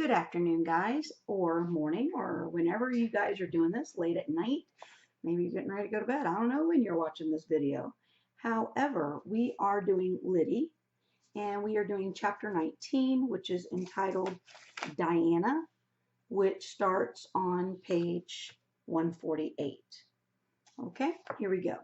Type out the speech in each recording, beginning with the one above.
Good afternoon, guys, or morning, or whenever you guys are doing this, late at night. Maybe you're getting ready to go to bed. I don't know when you're watching this video. However, we are doing Lyddie, and we are doing chapter 19, which is entitled Diana, which starts on page 148. Okay, here we go.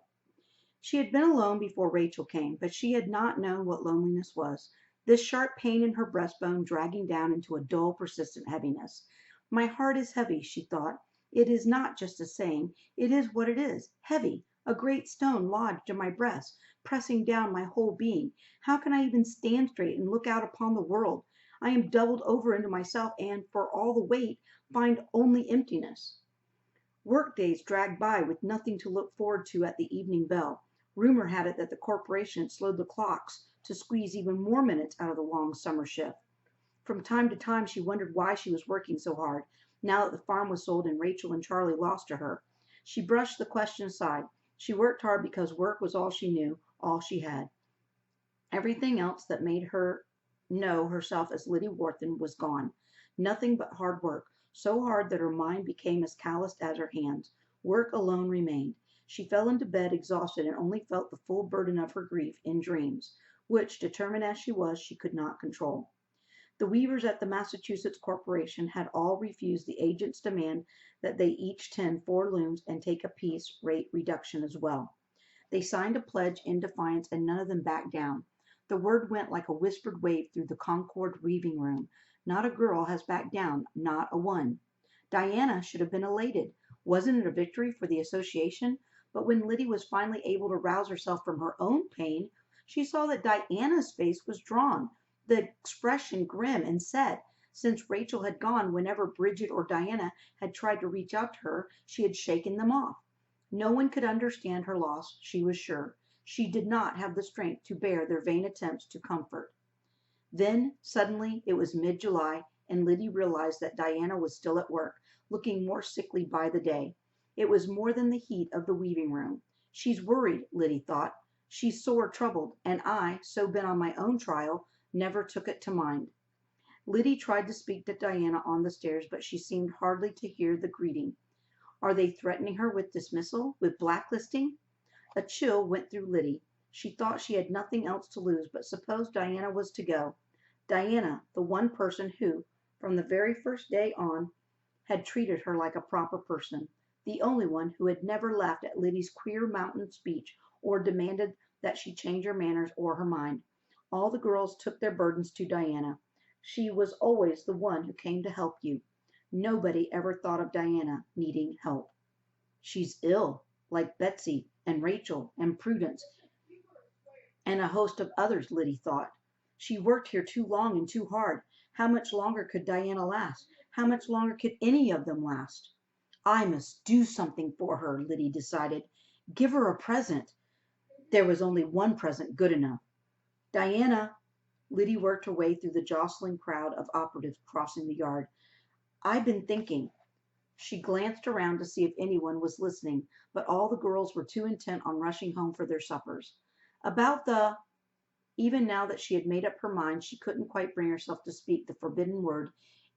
She had been alone before Rachel came, but she had not known what loneliness was. This sharp pain in her breastbone dragging down into a dull, persistent heaviness. My heart is heavy, she thought. It is not just a saying. It is what it is. Heavy. A great stone lodged in my breast, pressing down my whole being. How can I even stand straight and look out upon the world? I am doubled over into myself and, for all the weight, find only emptiness. Work days dragged by with nothing to look forward to at the evening bell. Rumor had it that the corporation had slowed the clocks to squeeze even more minutes out of the long summer shift. From time to time she wondered why she was working so hard, now that the farm was sold and Rachel and Charlie lost to her. She brushed the question aside. She worked hard because work was all she knew, all she had. Everything else that made her know herself as Lyddie Wharton was gone. Nothing but hard work, so hard that her mind became as calloused as her hands. Work alone remained. She fell into bed exhausted and only felt the full burden of her grief in dreams, which, determined as she was, she could not control. The weavers at the Massachusetts Corporation had all refused the agent's demand that they each tend 4 looms and take a piece rate reduction as well. They signed a pledge in defiance and none of them backed down. The word went like a whispered wave through the Concord weaving room. Not a girl has backed down, not a one. Diana should have been elated. Wasn't it a victory for the association? But when Lyddie was finally able to rouse herself from her own pain, she saw that Diana's face was drawn, the expression grim and set. Since Rachel had gone, whenever Bridget or Diana had tried to reach out to her, she had shaken them off. No one could understand her loss, she was sure. She did not have the strength to bear their vain attempts to comfort. Then, suddenly, it was mid-July, and Lyddie realized that Diana was still at work, looking more sickly by the day. It was more than the heat of the weaving room. She's worried, Lyddie thought. She's sore troubled, and I, so bent on my own trial, never took it to mind. Lyddie tried to speak to Diana on the stairs, but she seemed hardly to hear the greeting. Are they threatening her with dismissal, with blacklisting? A chill went through Lyddie. She thought she had nothing else to lose, but suppose Diana was to go. Diana, the one person who, from the very first day on, had treated her like a proper person. The only one who had never laughed at Lyddie's queer mountain speech or demanded that she change her manners or her mind. All the girls took their burdens to Diana. She was always the one who came to help you. Nobody ever thought of Diana needing help. She's ill, like Betsy and Rachel and Prudence and a host of others, Lyddie thought. She worked here too long and too hard. How much longer could Diana last? How much longer could any of them last? I must do something for her, Lyddie decided. Give her a present. There was only one present good enough. Diana, Lyddie worked her way through the jostling crowd of operatives crossing the yard. I've been thinking. She glanced around to see if anyone was listening, but all the girls were too intent on rushing home for their suppers. About the... Even now that she had made up her mind, she couldn't quite bring herself to speak the forbidden word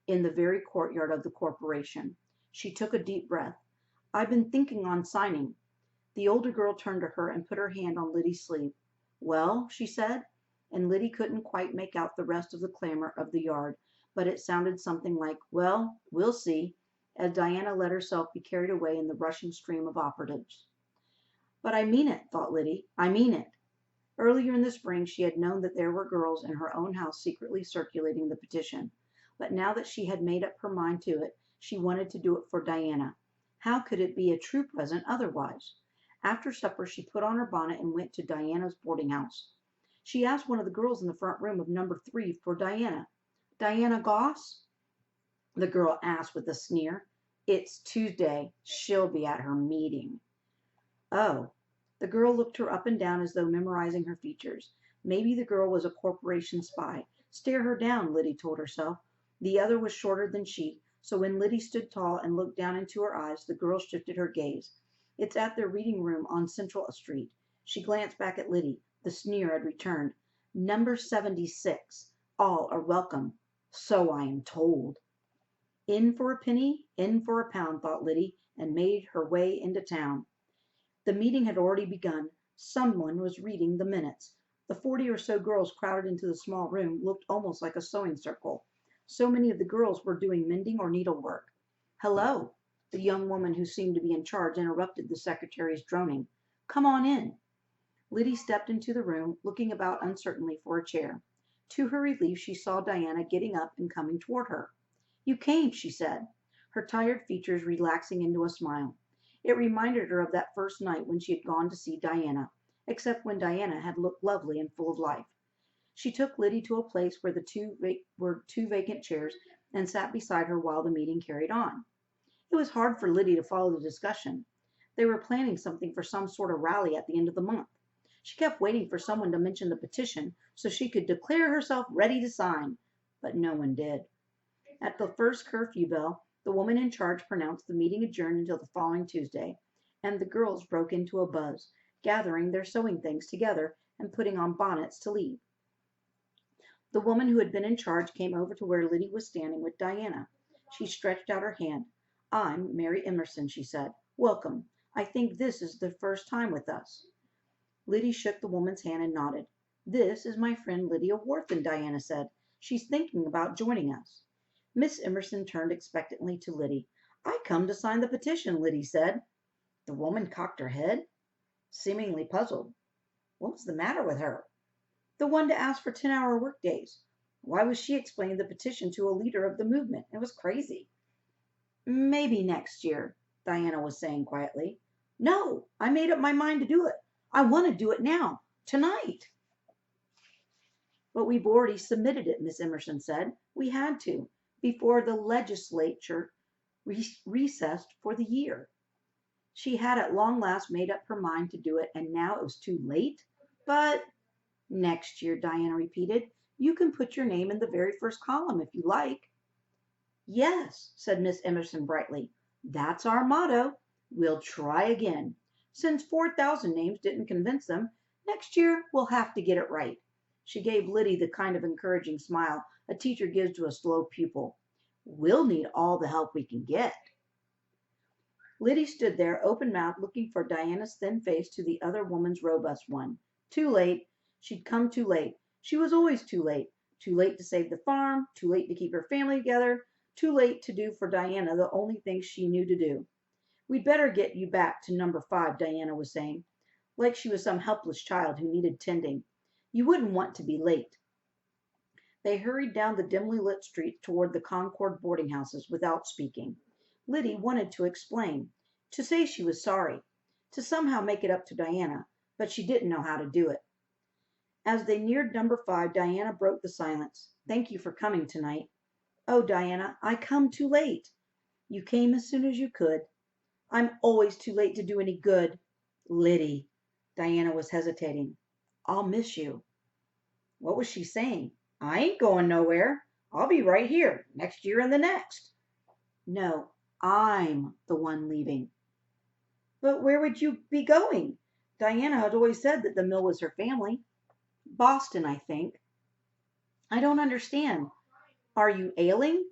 in the very courtyard of the corporation. She took a deep breath. I've been thinking on signing. The older girl turned to her and put her hand on Lyddie's sleeve. Well, she said, and Lyddie couldn't quite make out the rest of the clamor of the yard, but it sounded something like, well, we'll see, as Diana let herself be carried away in the rushing stream of operatives. But I mean it, thought Lyddie. I mean it. Earlier in the spring she had known that there were girls in her own house secretly circulating the petition, but now that she had made up her mind to it, she wanted to do it for Diana. How could it be a true present otherwise? After supper she put on her bonnet and went to Diana's boarding house. She asked one of the girls in the front room of number 3 for Diana. Diana Goss? The girl asked with a sneer. It's Tuesday. She'll be at her meeting. Oh. The girl looked her up and down as though memorizing her features. Maybe the girl was a corporation spy. Stare her down, Lyddie told herself. The other was shorter than she, so when Lyddie stood tall and looked down into her eyes, the girl shifted her gaze. It's at their reading room on Central Street. She glanced back at Lyddie. The sneer had returned. Number 76. All are welcome. So I am told. In for a penny, in for a pound, thought Lyddie, and made her way into town. The meeting had already begun. Someone was reading the minutes. The 40 or so girls crowded into the small room looked almost like a sewing circle. So many of the girls were doing mending or needlework. Hello, the young woman who seemed to be in charge interrupted the secretary's droning. Come on in. Lyddie stepped into the room, looking about uncertainly for a chair. To her relief, she saw Diana getting up and coming toward her. You came, she said, her tired features relaxing into a smile. It reminded her of that first night when she had gone to see Diana, except when Diana had looked lovely and full of life. She took Lyddie to a place where were two vacant chairs and sat beside her while the meeting carried on. It was hard for Lyddie to follow the discussion. They were planning something for some sort of rally at the end of the month. She kept waiting for someone to mention the petition so she could declare herself ready to sign, but no one did. At the first curfew bell, the woman in charge pronounced the meeting adjourned until the following Tuesday, and the girls broke into a buzz, gathering their sewing things together and putting on bonnets to leave. The woman who had been in charge came over to where Lyddie was standing with Diana. She stretched out her hand. I'm Mary Emerson, she said. Welcome. I think this is the first time with us. Lyddie shook the woman's hand and nodded. This is my friend Lydia Wharton, Diana said. She's thinking about joining us. Miss Emerson turned expectantly to Lyddie. I come to sign the petition, Lyddie said. The woman cocked her head, seemingly puzzled. What was the matter with her? The one to ask for 10-hour workdays. Why was she explaining the petition to a leader of the movement? It was crazy. Maybe next year, Diana was saying quietly. No, I made up my mind to do it. I want to do it now, tonight. But we've already submitted it, Miss Emerson said. We had to, before the legislature recessed for the year. She had at long last made up her mind to do it, and now it was too late. But next year, Diana repeated. You can put your name in the very first column if you like. Yes, said Miss Emerson brightly. That's our motto. We'll try again. Since 4,000 names didn't convince them, next year we'll have to get it right. She gave Lyddie the kind of encouraging smile a teacher gives to a slow pupil. We'll need all the help we can get. Lyddie stood there, open-mouthed, looking from Diana's thin face to the other woman's robust one. Too late. She'd come too late. She was always too late. Too late to save the farm, too late to keep her family together, too late to do for Diana the only thing she knew to do. We'd better get you back to number 5, Diana was saying, like she was some helpless child who needed tending. You wouldn't want to be late. They hurried down the dimly lit street toward the Concord boarding houses without speaking. Lyddie wanted to explain, to say she was sorry, to somehow make it up to Diana, but she didn't know how to do it. As they neared number 5, Diana broke the silence. Thank you for coming tonight. Oh, Diana, I come too late. You came as soon as you could. I'm always too late to do any good. Lyddie. Diana was hesitating. I'll miss you. What was she saying? I ain't going nowhere. I'll be right here, next year and the next. No, I'm the one leaving. But where would you be going? Diana had always said that the mill was her family. Boston, I think. I don't understand. Are you ailing?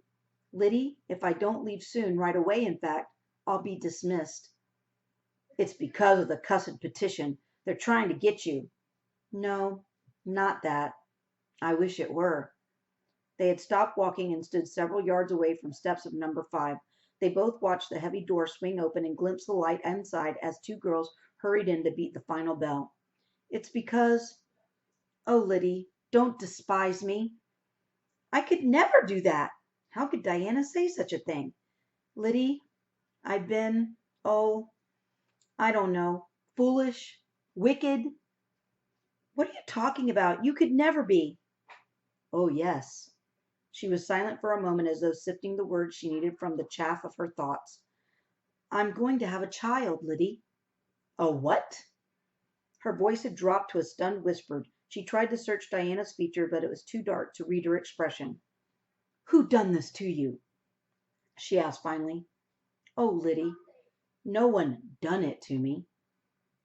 Lyddie, if I don't leave soon, right away, in fact, I'll be dismissed. It's because of the cussed petition. They're trying to get you. No, not that. I wish it were. They had stopped walking and stood several yards away from steps of number 5. They both watched the heavy door swing open and glimpsed the light inside as 2 girls hurried in to beat the final bell. It's because... Oh, Lyddie, don't despise me. I could never do that. How could Diana say such a thing? Lyddie, I've been, I don't know, foolish, wicked. What are you talking about? You could never be. Oh, yes. She was silent for a moment as though sifting the words she needed from the chaff of her thoughts. I'm going to have a child, Lyddie. A what? Her voice had dropped to a stunned whisper. She tried to search Diana's feature, but it was too dark to read her expression. Who done this to you? She asked finally. Oh, Lyddie, no one done it to me.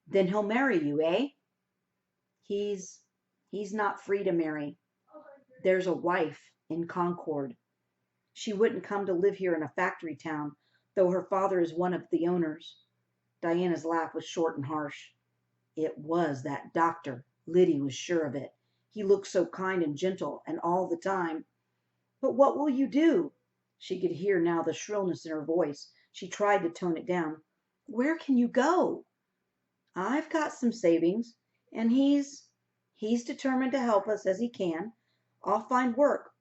Then he'll marry you, eh? He's not free to marry. There's a wife in Concord. She wouldn't come to live here in a factory town, though her father is one of the owners. Diana's laugh was short and harsh. It was that doctor. Lyddie was sure of it. He looked so kind and gentle, and all the time. But what will you do? She could hear now the shrillness in her voice. She tried to tone it down. Where can you go? I've got some savings, and he's determined to help us as he can. I'll find work.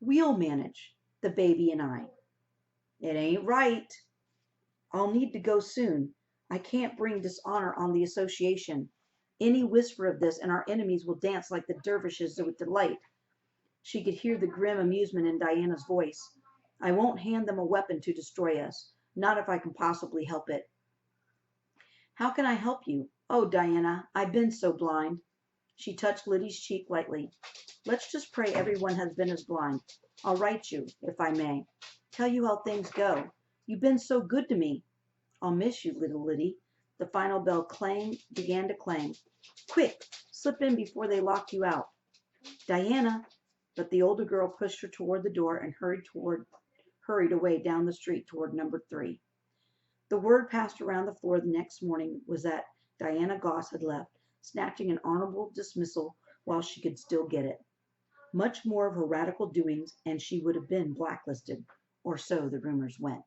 We'll manage, the baby and I. It ain't right. I'll need to go soon. I can't bring dishonor on the association. Any whisper of this, and our enemies will dance like the dervishes with delight. She could hear the grim amusement in Diana's voice. I won't hand them a weapon to destroy us, not if I can possibly help it. How can I help you? Oh, Diana, I've been so blind. She touched Lyddie's cheek lightly. Let's just pray everyone has been as blind. I'll write you, if I may. Tell you how things go. You've been so good to me. I'll miss you, little Lyddie. The final bell began to clang. Quick, slip in before they lock you out. Diana. But the older girl pushed her toward the door and hurried away down the street toward number 3. The word passed around the floor the next morning was that Diana Goss had left, snatching an honorable dismissal while she could still get it. Much more of her radical doings, and she would have been blacklisted, or so the rumors went.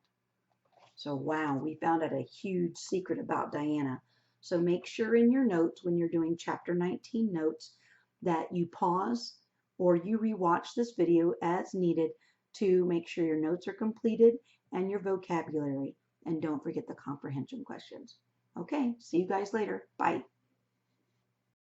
So wow, we found out a huge secret about Diana. So make sure in your notes when you're doing chapter 19 notes that you pause or you rewatch this video as needed to make sure your notes are completed and your vocabulary. And don't forget the comprehension questions. Okay, see you guys later. Bye.